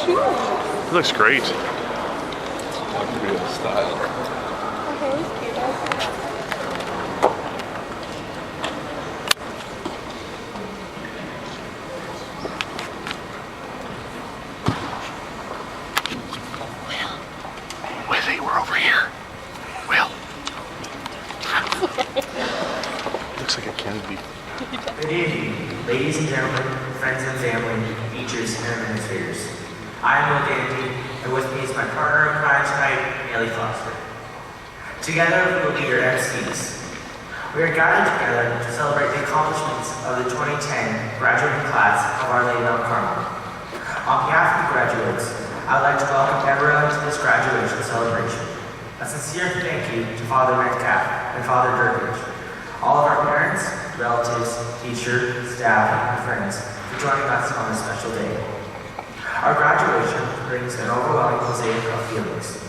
shoes. It looks great. Real style. Okay, it's cute. Willie, we're over here. Will. Looks like a candy. Good evening, ladies and gentlemen, friends and family, teachers and administrators. I am Will Dandie, and with me is my partner in crime tonight, Haley Foster. Together, we will be your MCs. We are gathered together to celebrate the accomplishments of the 2010 graduating class of Our Lady of Carmel. On behalf of the graduates, I would like to welcome everyone to this graduation celebration. A sincere thank you to Father Metcalf and Father Durkage, all of our parents, relatives, teachers, staff, and friends for joining us on this special day. Our graduation brings an overwhelming mosaic of feelings.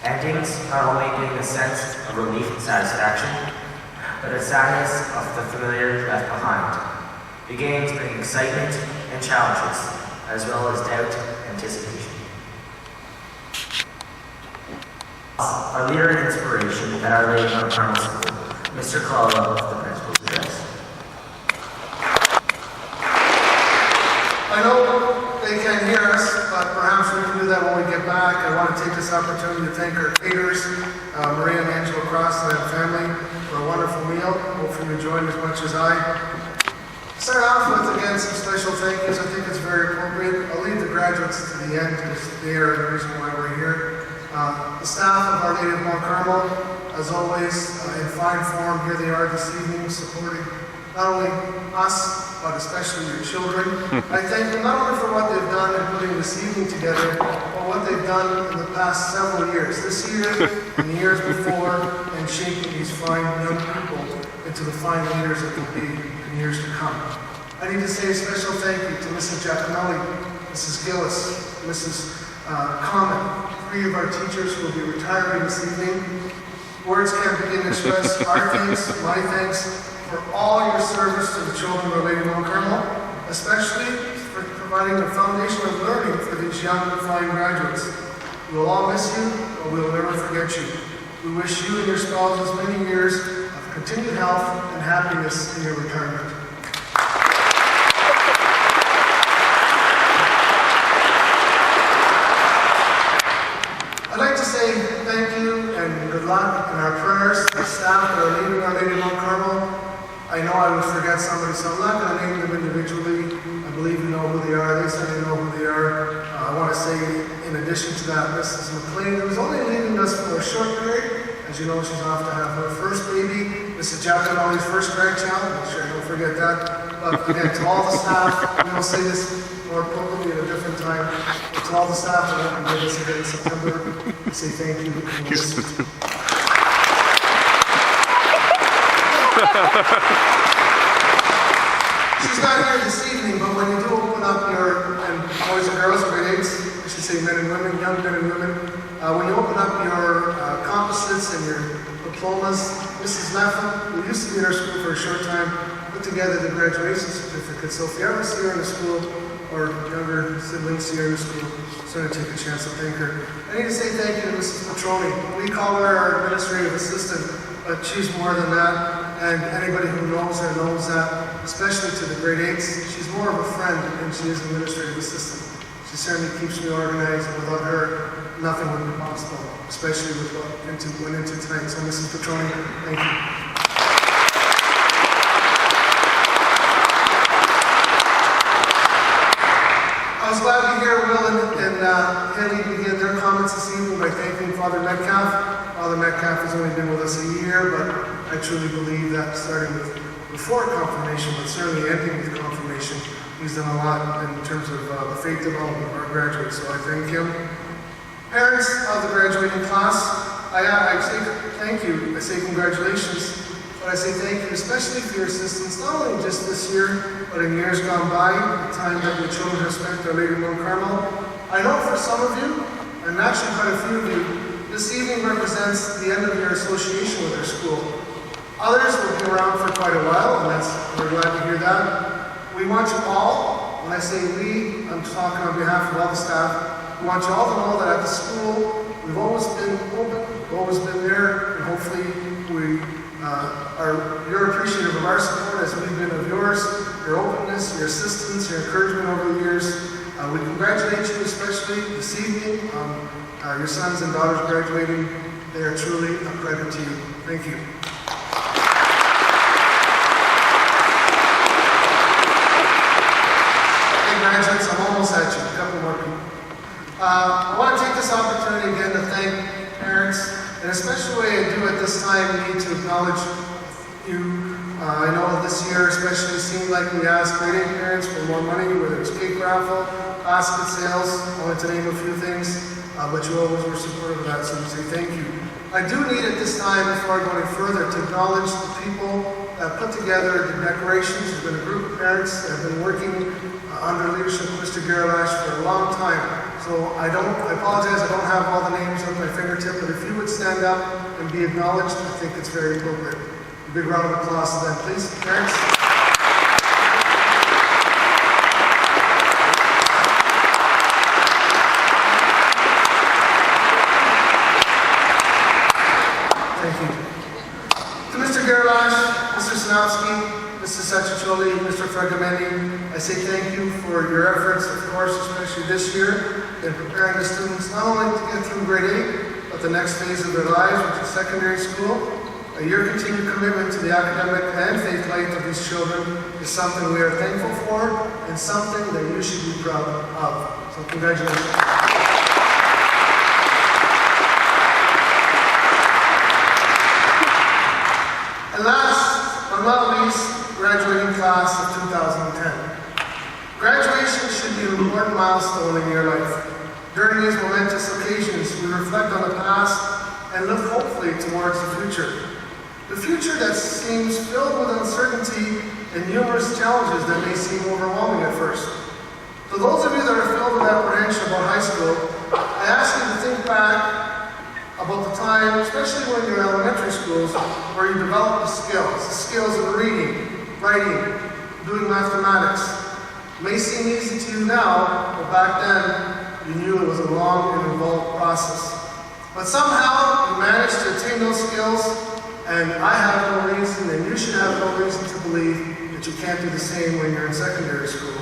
Endings not only bring a sense of relief and satisfaction, but a sadness of the familiar left behind. Beginnings bring excitement and challenges, as well as doubt and anticipation. Our leader and inspiration at Our Lady of Carmel School, Mr. Colella, the principal's address. I know they can't hear us, but perhaps we can do that when we get back. I want to take this opportunity to thank our caterers, Maria and Angela Cross and their family, for a wonderful meal. Hopefully you enjoyed as much as I. Start off with, again, some special thank yous. I think it's very appropriate. I'll leave the graduates to the end because they are the reason why we're here. The staff of Our Lady of Mount Carmel, as always, in fine form, here they are this evening, supporting not only us, but especially your children. I thank them not only for what they've done in putting this evening together, but what they've done in the past several years, this year and the years before, and shaping these fine young people into the fine leaders that they'll be in years to come. I need to say a special thank you to Mrs. Giacomelli, Mrs. Gillis, Mrs. Common, 3 of our teachers who will be retiring this evening. Words can't begin to express our thanks, my thanks, for all your service to the children of Our Lady of Mount Carmel, especially for providing the foundation of learning for these young and fine graduates. We will all miss you, but we will never forget you. We wish you and your spouses many years of continued health and happiness in your retirement. I'd like to say thank you and good luck in our prayers to the staff that are leaving Our Lady of Mount Carmel. I know I would forget somebody, so I'm not going to name them individually. I believe you know who they are. They certainly know who they are. I want to say, in addition to that, Mrs. McLean, who's only leaving us for a short period. As you know, she's off to have her first baby. Mrs. Giacomelli's first grandchild. I'm sure I don't forget that. But again, to all the staff, we will say this more appropriately at a different time. But to all the staff that will be with us again in September, I say thank you. She's not here this evening, but when you do open up your, and boys and girls, grade 8s, I should say men and women, young men and women, when you open up your composites and your diplomas, Mrs. Leffel, who used to be in our school for a short time, put together the graduation certificate. So if you ever see her in the school, or younger siblings see her in the school, certainly take a chance to thank her. I need to say thank you to Mrs. Petroni. We call her our administrative assistant, but she's more than that. And anybody who knows her knows that, especially to the grade 8s, she's more of a friend than she is an administrative assistant. She certainly keeps me organized, and without her, nothing would be possible, especially with what went into tonight. So Mrs. Petroni, thank you. I was glad to hear Will and Haley begin their comments this evening by thanking Father Metcalf. Father Metcalf has only been with us a year, but I truly believe that starting with before confirmation, but certainly ending with confirmation, he's done a lot in terms of the faith development of our graduates, so I thank him. Parents of the graduating class, I say thank you, I say congratulations, but I say thank you especially for your assistance, not only just this year, but in years gone by, the time that your children have spent Our Lady of Mount Carmel. I know for some of you, and actually quite a few of you, this evening represents the end of your association with our school. Others will be around for quite a while, and we're glad to hear that. We want you all, when I say we, I'm talking on behalf of all the staff, we want you all to know that at the school, we've always been open, we've always been there, and hopefully you're appreciative of our support as we've been of yours, your openness, your assistance, your encouragement over the years. We congratulate you especially this evening on your sons and daughters graduating. They are truly a credit to you. Thank you. Hey graduates, I'm almost at you. A couple more people. I want to take this opportunity again to thank parents. In a special way I do at this time, we need to acknowledge you. I know this year especially seemed like we asked grade 8 parents for more money, whether it's cake raffle, basket sales, I wanted to name a few things, but you always were supportive of that, so we say thank you. I do need at this time, before I go any further, to acknowledge the people that put together the decorations. There's been a group of parents that have been working under the leadership of Mr. Gerlash for a long time. So I apologize, I don't have all the names at my fingertip, but if you would stand up and be acknowledged, I think it's very appropriate. A big round of applause to them, please, parents. Thank you. To Mr. Gerlash, Mr. Sinowski, Mr. Saccioli, Mr. Fergameni, I say thank you for your efforts, of course, especially this year, in preparing the students not only to get through grade 8, but the next phase of their lives, which is secondary school. Your continued commitment to the academic and faith life of these children is something we are thankful for and something that you should be proud of. So congratulations. And last but not least, graduating class of 2010. Graduation should be an important milestone in your life. During these momentous occasions, we reflect on the past and look hopefully towards the future. The future that seems filled with uncertainty and numerous challenges that may seem overwhelming at first. For those of you that are filled with apprehension about high school, I ask you to think back about the time, especially when you're in elementary schools, where you develop the skills of reading, writing, doing mathematics. It may seem easy to you now, but back then, you knew it was a long and involved process. But somehow, you managed to attain those skills, and I have no reason, and you should have no reason to believe that you can't do the same when you're in secondary school.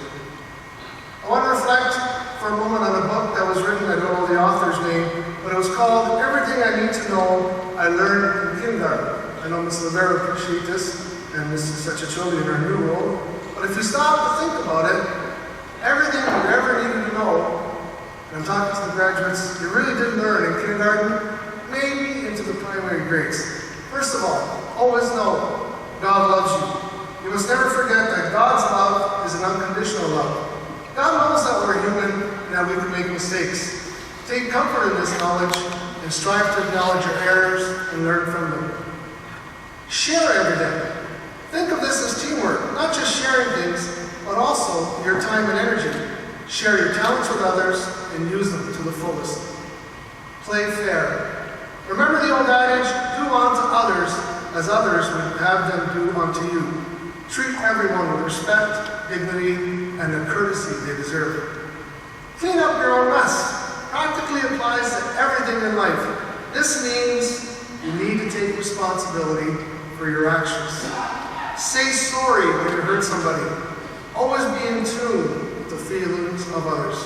I want to reflect for a moment on a book that was written, I don't know the author's name, but it was called Everything I Need to Know I Learned in Kindergarten. I know Ms. Rivera will appreciate this, and Mrs. Saccioli in her new role. But if you stop to think about it, everything you ever needed to know, and I'm talking to the graduates, you really did learn in kindergarten, maybe into the primary grades. First of all, always know God loves you. You must never forget that God's love is an unconditional love. God knows that we're human and that we can make mistakes. Take comfort in this knowledge and strive to acknowledge your errors and learn from them. Share everything. Think of this as teamwork, not just sharing things, but also your time and energy. Share your talents with others and use them to the fullest. Play fair. Remember the old adage, do unto others as others would have them do unto you. Treat everyone with respect, dignity, and the courtesy they deserve. Clean up your own mess. Practically applies to everything in life. This means you need to take responsibility for your actions. Say sorry when you hurt somebody. Always be in tune with the feelings of others.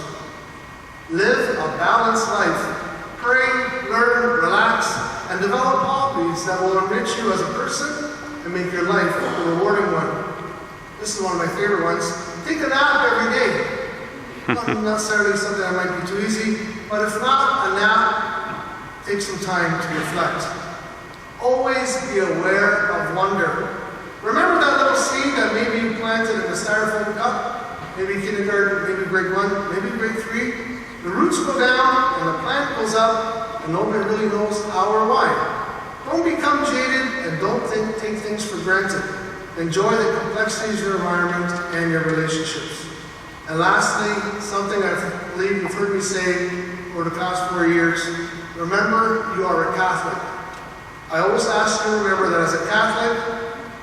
Live a balanced life. Pray, learn, relax, and develop hobbies that will enrich you as a person and make your life a rewarding one. This is one of my favorite ones. Take a nap every day. Not necessarily something that might be too easy, but if not a nap, take some time to reflect. Always be aware of wonder. Remember that little seed that maybe you planted in the styrofoam cup? Maybe kindergarten, maybe grade 1, maybe grade 3. The roots go down and the plant goes up and nobody really knows how or why. Don't become jaded and don't take things for granted. Enjoy the complexities of your environment and your relationships. And lastly, something I believe you've heard me say over the past 4 years, remember you are a Catholic. I always ask you to remember that as a Catholic,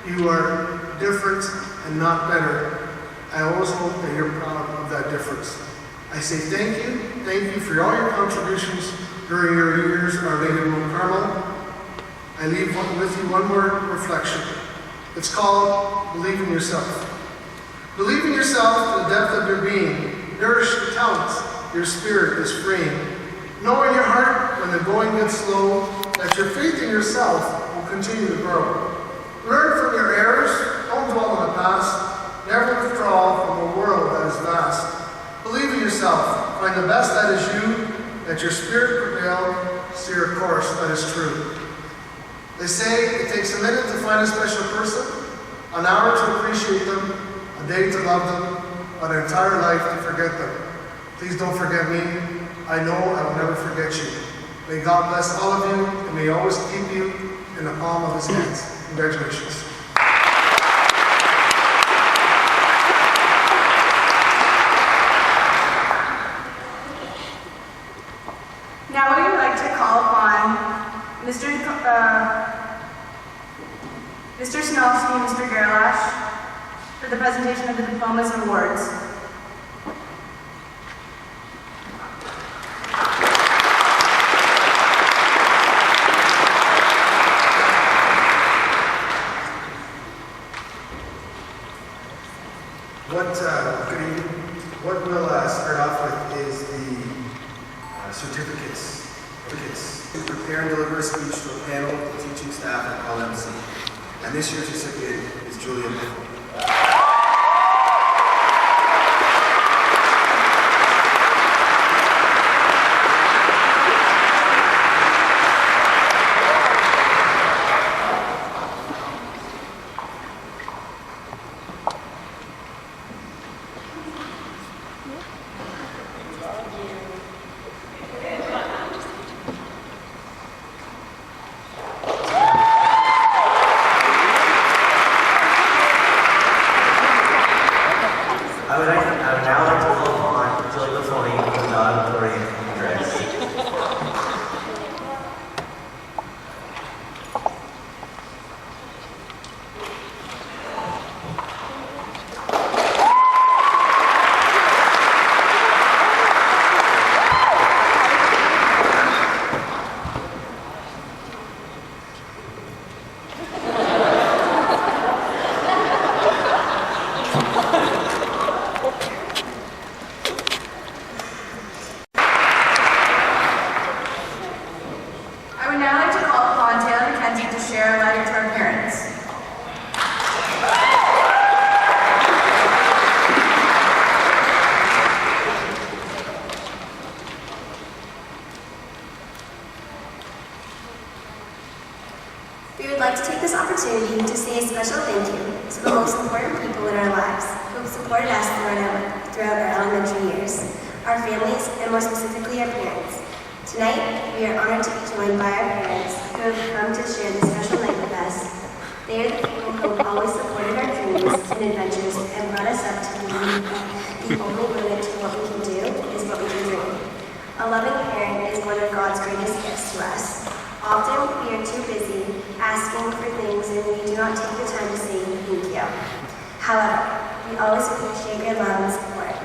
you are different and not better. I always hope that you're proud of that difference. I say thank you for all your contributions during your years at Our Lady of Mount Carmel. I leave with you one more reflection. It's called believe in yourself. Believe in yourself to the depth of your being. Nourish the talents your spirit is freeing. Know in your heart when the going gets slow that your faith in yourself will continue to grow. Learn from your errors. Don't dwell on the past. Never withdraw from a world that is vast. Believe in yourself. Find the best that is you. Let your spirit prevail. Steer a course that is true. They say it takes a minute to find a special person, an hour to appreciate them, a day to love them, but an entire life to forget them. Please don't forget me. I know I will never forget you. May God bless all of you, and may He always keep you in the palm of His hands. Congratulations. Now we would like to call upon Mr. Snowski and Mr. Gerlash for the presentation of the diplomas and awards. Good evening. What we'll start off with is the certificates. To prepare and deliver a speech to a panel of teaching staff at LMC. And this year's recipient is Julia Mifflin. I would now like to call upon co-valedictorian and valedictorian address. I would now like to call upon Taylor McKenzie to share a letter to our parents. We would like to take this opportunity to say a special thank you to the most important people in our lives who have supported us throughout our elementary years, our families, and more specifically our parents. Tonight, we are honored to be joined by our parents who have come to share this special night with us. They are the people who have always supported our dreams and adventures and brought us up to believe that the only limit to what we can do is what we can dream. A loving parent is one of God's greatest gifts to us. Often, we are too busy asking for things and we do not take the time to say thank you. However, we always appreciate your love and support.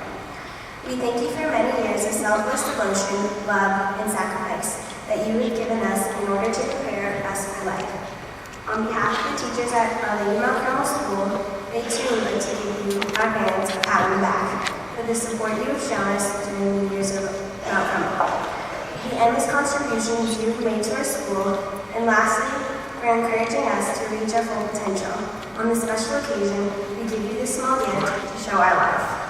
We thank you for many years of selfless devotion, love, and sacrifice that you have given us in order to prepare us for life. On behalf of the teachers at Our Lady Mount Carmel School, they too would like to give you, our parents, a pat on the back for the support you have shown us during the years of Mount Carmel. The endless contributions you have made to our school, and lastly, for encouraging us to reach our full potential. On this special occasion, we give you this small gift to show our love.